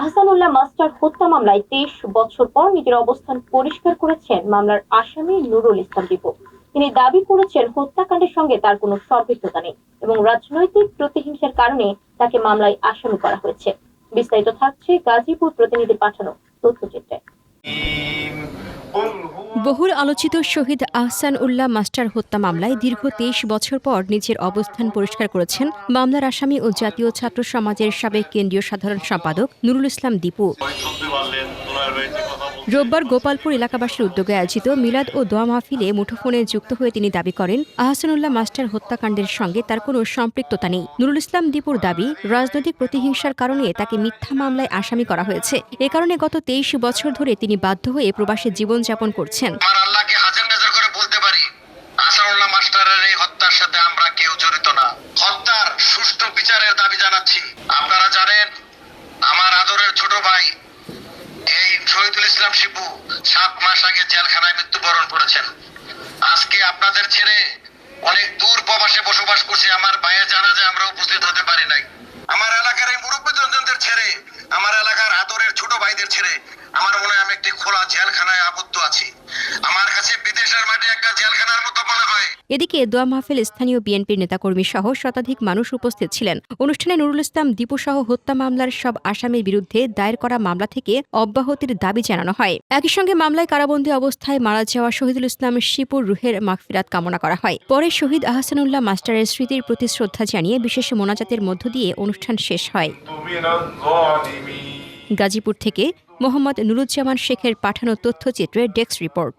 Ahsanullah master হত্যা মামলায় 23 বছর পর নিজের অবস্থান পরিষ্কার করেছেন মামলার আসামি নুরুল ইসলাম দীপু। তিনি দাবি করেছেন হত্যাকাণ্ডের সঙ্গে তার কোনো সম্পৃক্ততা নেই এবং রাজনৈতিক প্রতিহিংসার কারণে তাকে মামলায় আসামি করা হয়েছে। বিস্তারিত থাকছে গাজীপুর প্রতিনিধি পাঠানো তথ্যচিত্রে। বহুল আলোচিত শহীদ আহসান উল্লাহ মাস্টার হত্যা মামলায় দীর্ঘ 23 বছর পর নিজের অবস্থান পরিষ্কার করেছেন মামলার আসামি ও জাতীয় ছাত্র সমাজের সাবেক কেন্দ্রীয় সাধারণ সম্পাদক নুরুল ইসলাম দীপু। রোববার গোপালপুর এলাকাবাসীর উদ্যোগে আয়োজিত মিলাদ ও দোয়া মাহফিলে মুঠোফোনে যুক্ত হয়ে তিনি দাবি করেন, আহসানুল্লাহ মাস্টার হত্যাকাণ্ডের সঙ্গে তার কোনো সম্পৃক্ততা নেই। নুরুল ইসলাম দীপুর দাবি, রাজনৈতিক প্রতিহিংসার কারণে তাকে মিথ্যা মামলায় আসামি করা হয়েছে। এ কারণে গত 23 বছর ধরে তিনি বাধ্য হয়ে প্রবাসে জীবনযাপন করছেন। আহসানুল্লাহ মাস্টারের এই হত্যার সাথে আমরা কেউ জড়িত না। হত্যার সুষ্ঠু বিচারের দাবি জানাচ্ছি। আপনারা জানেন, আমার আদরের ছোট ভাই এই শহীদুল ইসলাম শিপু 7 মাস আগে জেলখানায় মৃত্যুবরণ করেছেন। আজকে আপনাদের ছেড়ে অনেক দূর প্রবাসে বসবাস করছে। আমার ভাইয়ের জানাজায় আমরা উপস্থিত হতে পারি নাই। আমার এলাকার এই মুরব্বীদের ছেড়ে, আমার এলাকার আদরের ছোট ভাইদের ছেড়ে আমার মনে হয় আমি একটি খোলা জেলখানায় আবদ্ধ আছি। আমার কাছে বিদেশের মাটি একটা জেলখানার মতো মনে হয়। এদিকে দোয়া মাহফিল স্থানীয় বিএনপির নেতাকর্মী সহ শতাধিক মানুষ উপস্থিত ছিলেন। অনুষ্ঠানে নুরুল ইসলাম দীপু সহ হত্যা মামলার সব আসামির বিরুদ্ধে দায়ের করা মামলা থেকে অব্যাহতির দাবি জানানো হয়। একই সঙ্গে মামলায় কারাবন্দী অবস্থায় মারা যাওয়া শহীদুল ইসলাম শিপুর রুহের মাগফিরাত কামনা করা হয়। পরে শহীদ আহসানুল্লাহ মাস্টারের স্মৃতির প্রতি শ্রদ্ধা জানিয়ে বিশেষ মোনাজাতের মধ্য দিয়ে অনুষ্ঠান শেষ হয়। গাজীপুর থেকে মোহাম্মদ নুরুজ্জামান শেখের পাঠানো তথ্যচিত্রে ডেস্ক রিপোর্ট।